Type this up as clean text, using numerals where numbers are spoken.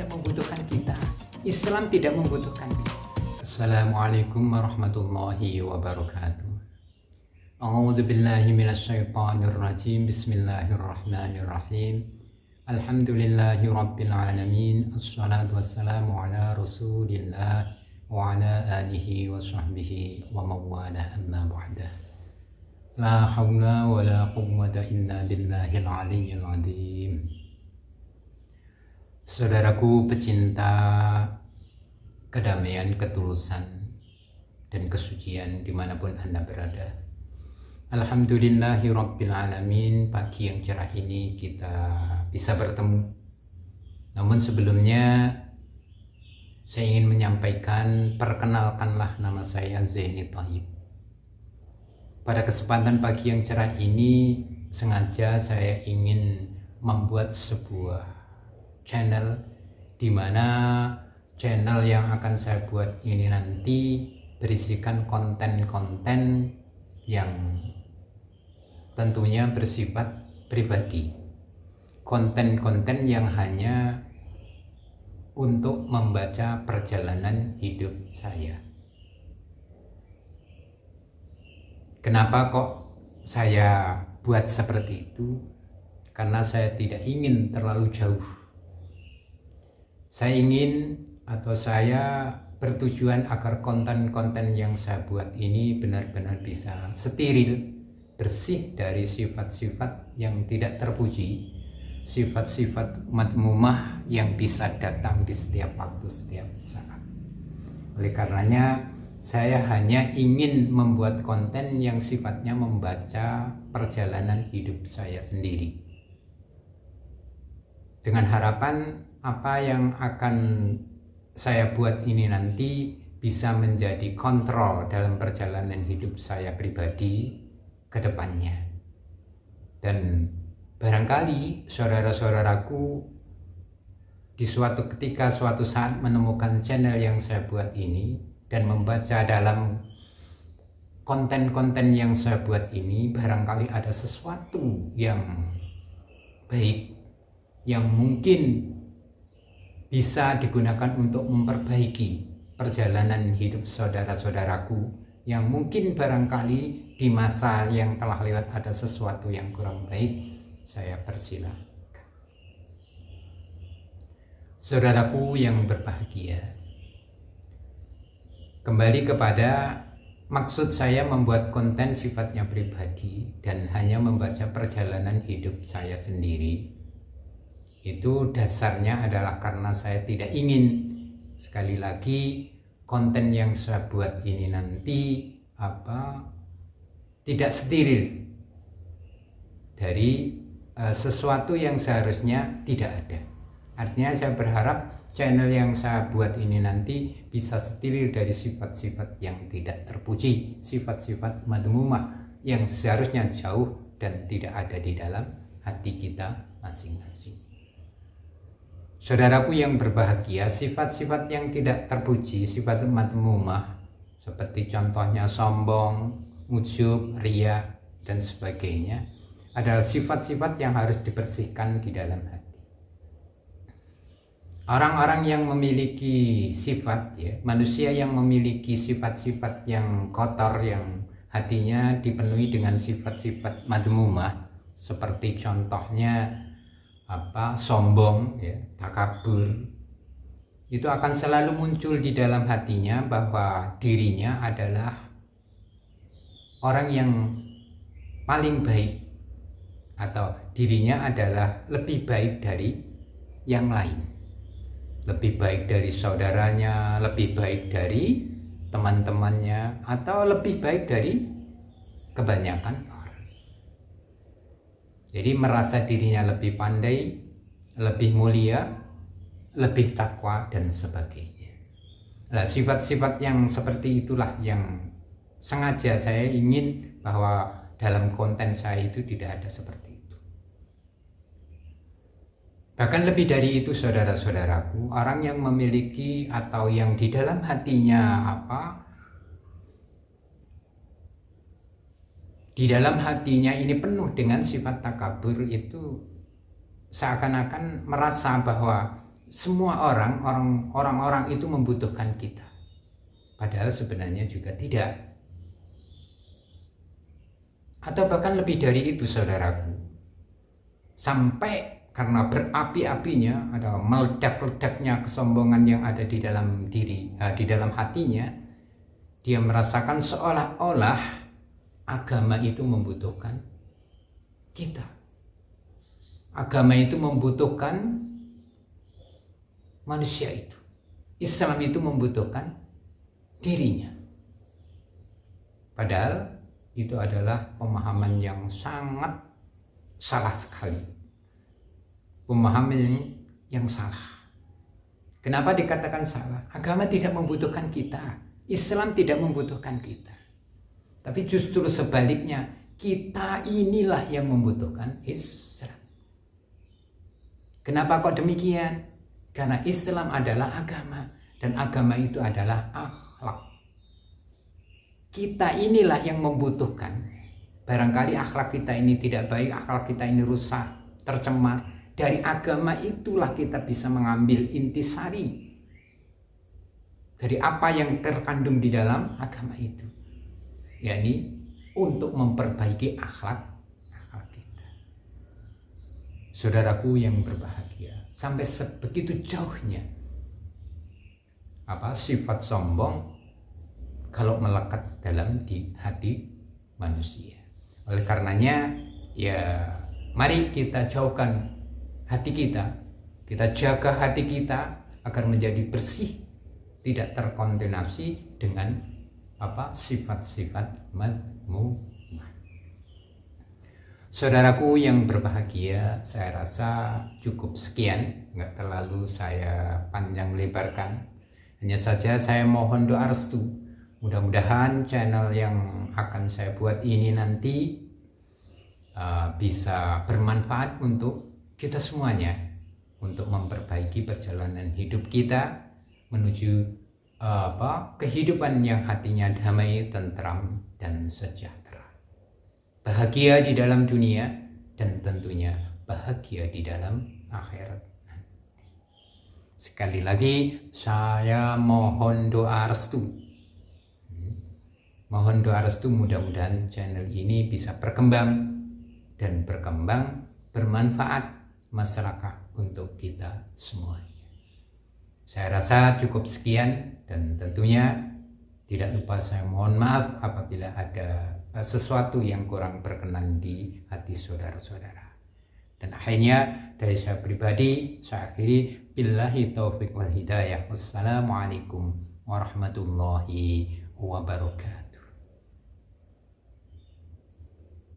tidak membutuhkan kita. Islam tidak membutuhkan kita. Assalamualaikum warahmatullahi wabarakatuh. A'udzu billahi minasyaitonir rajim. Bismillahirrahmanirrahim. Alhamdulillahi rabbil alamin. Assalatu wassalamu ala Rasulillah wa ala alihi wa sahbihi wa mawalah, amma ba'da. La haula wa la quwwata illa billahil aliyyil azim. Saudaraku pecinta kedamaian, ketulusan, dan kesucian dimanapun Anda berada, alhamdulillahi rabbil alamin, pagi yang cerah ini kita bisa bertemu. Namun sebelumnya saya ingin menyampaikan, perkenalkanlah, nama saya Zaini Thayyib. Pada kesempatan pagi yang cerah ini sengaja saya ingin membuat sebuah channel, di mana channel yang akan saya buat ini nanti berisikan konten-konten yang tentunya bersifat pribadi, konten-konten yang hanya untuk membaca perjalanan hidup saya. Kenapa kok saya buat seperti itu? Karena saya tidak ingin terlalu jauh. Saya ingin, atau saya bertujuan agar konten-konten yang saya buat ini benar-benar bisa steril, bersih dari sifat-sifat yang tidak terpuji, sifat-sifat madmumah yang bisa datang di setiap waktu, setiap saat. Oleh karenanya saya hanya ingin membuat konten yang sifatnya membaca perjalanan hidup saya sendiri, dengan harapan apa yang akan saya buat ini nanti bisa menjadi kontrol dalam perjalanan hidup saya pribadi ke depannya. Dan barangkali saudara-saudaraku di suatu ketika, suatu saat menemukan channel yang saya buat ini dan membaca dalam konten-konten yang saya buat ini, barangkali ada sesuatu yang baik yang mungkin bisa digunakan untuk memperbaiki perjalanan hidup saudara-saudaraku, yang mungkin barangkali di masa yang telah lewat ada sesuatu yang kurang baik. Saya persilahkan. Saudaraku yang berbahagia, kembali kepada maksud saya membuat konten sifatnya pribadi dan hanya membaca perjalanan hidup saya sendiri. Itu dasarnya adalah karena saya tidak ingin, sekali lagi, konten yang saya buat ini nanti tidak steril dari sesuatu yang seharusnya tidak ada. Artinya saya berharap channel yang saya buat ini nanti bisa steril dari sifat-sifat yang tidak terpuji, sifat-sifat madmumah yang seharusnya jauh dan tidak ada di dalam hati kita masing-masing. Saudaraku yang berbahagia, sifat-sifat yang tidak terpuji, sifat madmumah, seperti contohnya sombong, ujub, riya, dan sebagainya, adalah sifat-sifat yang harus dibersihkan di dalam hati. Orang-orang yang memiliki sifat, manusia yang memiliki sifat-sifat yang kotor, yang hatinya dipenuhi dengan sifat-sifat madmumah, seperti contohnya sombong, takabur, itu akan selalu muncul di dalam hatinya bahwa dirinya adalah orang yang paling baik, atau dirinya adalah lebih baik dari yang lain, lebih baik dari saudaranya, lebih baik dari teman-temannya, atau lebih baik dari kebanyakan orang. Jadi merasa dirinya lebih pandai, lebih mulia, lebih takwa, dan sebagainya. Nah, sifat-sifat yang seperti itulah yang sengaja saya ingin bahwa dalam konten saya itu tidak ada seperti itu. Bahkan lebih dari itu, saudara-saudaraku, orang yang memiliki atau yang di dalam hatinya di dalam hatinya ini penuh dengan sifat takabur, itu seakan-akan merasa bahwa semua orang-orang itu membutuhkan kita. Padahal sebenarnya juga tidak. Atau bahkan lebih dari itu, saudaraku. Sampai karena berapi-apinya, ada meledak-ledaknya kesombongan yang ada di dalam di dalam hatinya, dia merasakan seolah-olah agama itu membutuhkan kita. Agama itu membutuhkan manusia itu. Islam itu membutuhkan dirinya. Padahal itu adalah pemahaman yang sangat salah sekali. Pemahaman yang salah. Kenapa dikatakan salah? Agama tidak membutuhkan kita. Islam tidak membutuhkan kita. Tapi justru sebaliknya, kita inilah yang membutuhkan Islam. Kenapa kok demikian? Karena Islam adalah agama. Dan agama itu adalah akhlak. Kita inilah yang membutuhkan. Barangkali akhlak kita ini tidak baik, akhlak kita ini rusak, tercemar. Dari agama itulah kita bisa mengambil intisari dari apa yang terkandung di dalam agama itu, yakni untuk memperbaiki akhlak kita. Saudaraku yang berbahagia, sampai sebegitu jauhnya sifat sombong kalau melekat dalam di hati manusia. Oleh karenanya, ya mari kita jauhkan hati kita jaga hati kita agar menjadi bersih, tidak terkontaminasi dengan sifat-sifat mazmumah. Saudaraku yang berbahagia, saya rasa cukup sekian, nggak terlalu saya panjang lebarkan. Hanya saja saya mohon doa restu, mudah-mudahan channel yang akan saya buat ini nanti bisa bermanfaat untuk kita semuanya, untuk memperbaiki perjalanan hidup kita menuju kehidupan yang hatinya damai, tentram, dan sejahtera. Bahagia di dalam dunia dan tentunya bahagia di dalam akhirat nanti. Sekali lagi saya mohon doa restu. Mohon doa restu, mudah-mudahan channel ini bisa berkembang bermanfaat masyarakat untuk kita semuanya. Saya rasa cukup sekian, dan tentunya tidak lupa saya mohon maaf apabila ada sesuatu yang kurang berkenan di hati saudara-saudara. Dan akhirnya dari saya pribadi, saya akhiri, billahi taufiq wal hidayah. Wassalamualaikum warahmatullahi wabarakatuh.